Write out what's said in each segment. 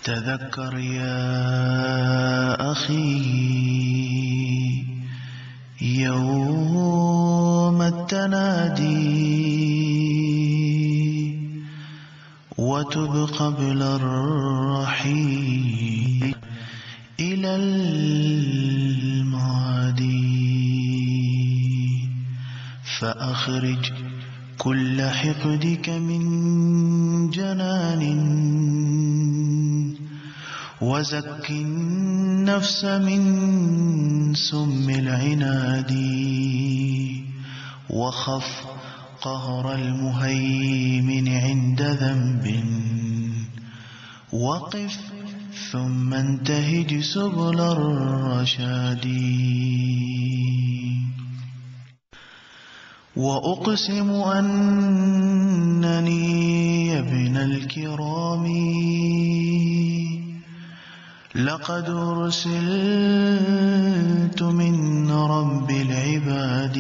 تذكر يا أخي يوم التنادي وتب قبل الرحيل إلى المعادي، فأخرج كل حقدك من جنان وزك النفس من سم العناد، وخف قهر المهيمن عند ذنب، وقف ثم انتهج سبل الرشاد. وأقسم أنني يا ابن الكرام لقد أرسلت من رب العباد،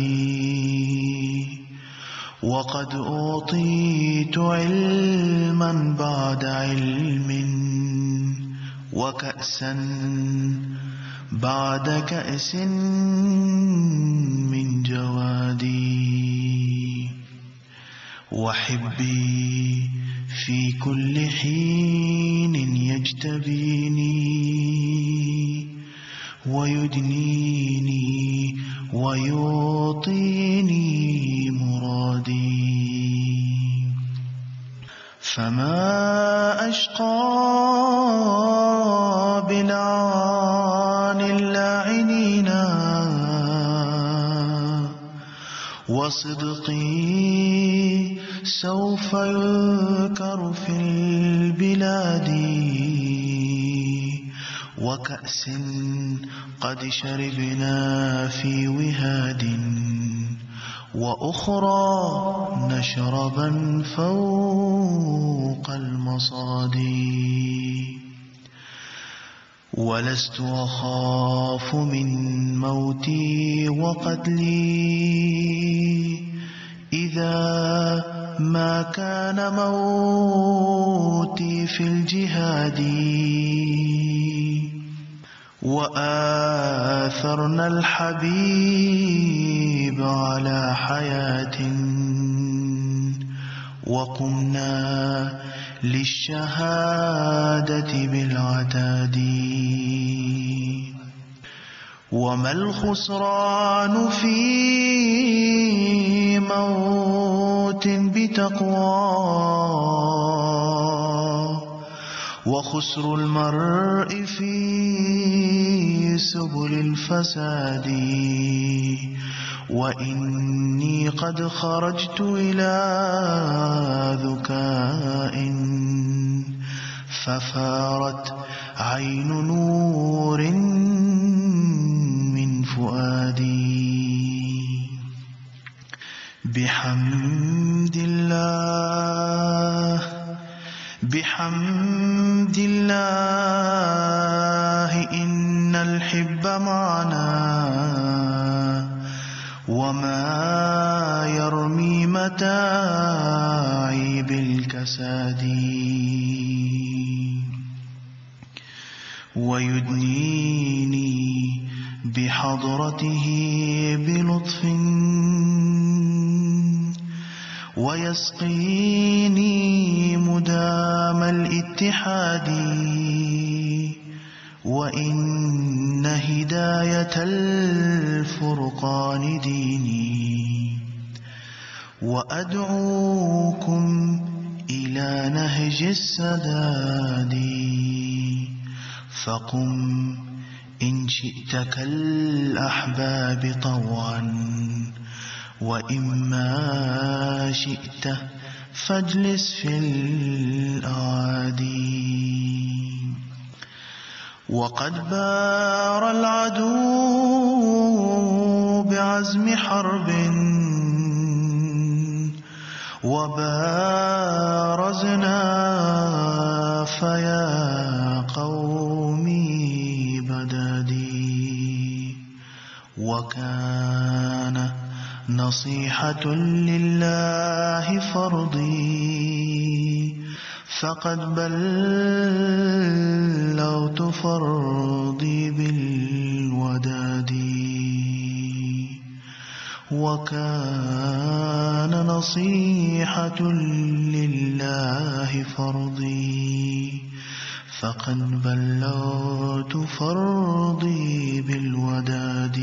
وقد أعطيت علما بعد علم، وكأسا بعد كأس من جوادي، وحبي في كل حين يجتبيني ويدنيني ويعطيني مرادي، فما أشقى بلعان اللاعنين، وصدقي سوف يذكر في البلاد، وكأس قد شربنا في وهاد، وأخرى نشربا فوق المصادي، ولست أخاف من موتي وقتلي إذا ما كان موتي في الجهاد، وآثرنا الحبيب على حياة، وقمنا للشهادة بالعتاد، وما الخسران في موت بتقوى، وخسر المرء في سبل الفساد، وإني قد خرجت إلى ذكاء ففارت عين نور من فؤادي، بحمد الله بحمد الله إن الحب معنا، وما يرمي متاعي بالكساد، ويدنيني بحضرته بلطف، ويسقيني مدام الاتحاد، وإن هداية الفرقان ديني، وأدعوكم إلى نهج السداد، فقم إن شئت كالأحباب طوعا، وإما شئت فاجلس في الأعادي، وقد بار العدو بعزم حرب، وبارزنا فيا قومي بدادي، وكان نصيحة لله فرضي، فقد بلغت فرضي بالوداد وكان نصيحة لله فرضي فقد بلغت فرضي بالوداد